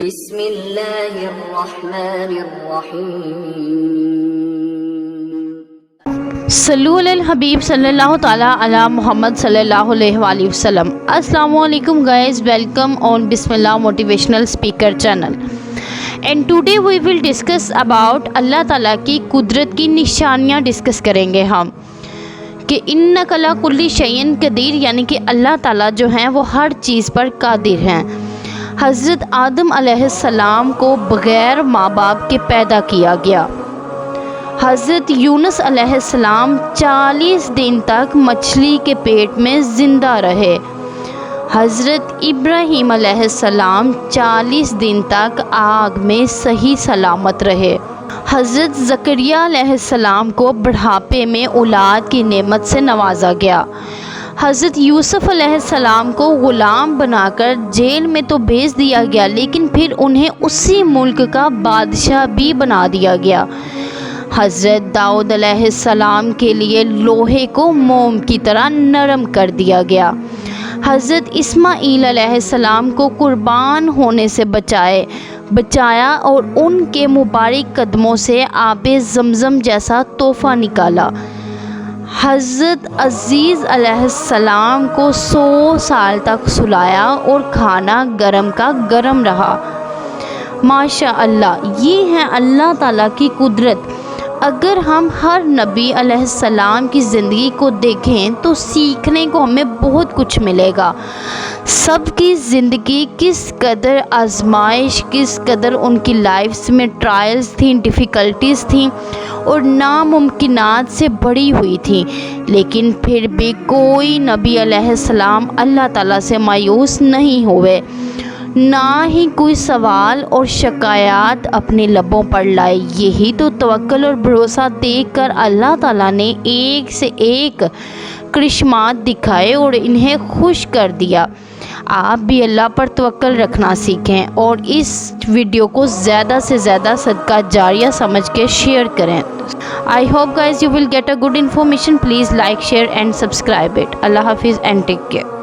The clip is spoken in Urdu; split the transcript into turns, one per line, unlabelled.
بسم اللہ الرحمن الرحیم
صلو علی الحبیب صلی اللہ تعالی علی محمد صلی اللہ علیہ وآلہ وسلم۔ السلام علیکم guys, welcome on Bismillah motivational speaker channel and today we will discuss about اللہ تعالیٰ کی قدرت کی نشانیاں ڈسکس کریں گے ہم کہ انک علی کل شیء قدیر، یعنی کہ اللہ تعالیٰ جو ہیں وہ ہر چیز پر قادر ہیں۔ حضرت آدم علیہ السلام کو بغیر ماں باپ کے پیدا کیا گیا۔ حضرت یونس علیہ السلام 40 دن تک مچھلی کے پیٹ میں زندہ رہے۔ حضرت ابراہیم علیہ السلام 40 دن تک آگ میں صحیح سلامت رہے۔ حضرت زکریا علیہ السلام کو بڑھاپے میں اولاد کی نعمت سے نوازا گیا۔ حضرت یوسف علیہ السلام کو غلام بنا کر جیل میں تو بھیج دیا گیا، لیکن پھر انہیں اسی ملک کا بادشاہ بھی بنا دیا گیا۔ حضرت داؤد علیہ السلام کے لیے لوہے کو موم کی طرح نرم کر دیا گیا۔ حضرت اسماعیل علیہ السلام کو قربان ہونے سے بچایا اور ان کے مبارک قدموں سے آب زمزم جیسا تحفہ نکالا۔ حضرت عزیز علیہ السلام کو 100 سال تک سلایا اور کھانا گرم کا گرم رہا۔ ماشاء اللہ، یہ ہے اللہ تعالیٰ کی قدرت۔ اگر ہم ہر نبی علیہ السلام کی زندگی کو دیکھیں تو سیکھنے کو ہمیں بہت کچھ ملے گا۔ سب کی زندگی کس قدر آزمائش، کس قدر ان کی لائفز میں ٹرائلز تھیں، ڈیفیکلٹیز تھیں اور ناممکنات سے بڑی ہوئی تھیں، لیکن پھر بھی کوئی نبی علیہ السلام اللہ تعالیٰ سے مایوس نہیں ہوئے، نہ ہی کوئی سوال اور شکایات اپنے لبوں پر لائے۔ یہی تو توکل اور بھروسہ دیکھ کر اللہ تعالیٰ نے ایک سے ایک کرشمات دکھائے اور انہیں خوش کر دیا۔ آپ بھی اللہ پر توکل رکھنا سیکھیں اور اس ویڈیو کو زیادہ سے زیادہ صدقہ جاریہ سمجھ کے شیئر کریں۔ I hope guys you will get a good information. Please like, share and subscribe it. اللہ حافظ and take care.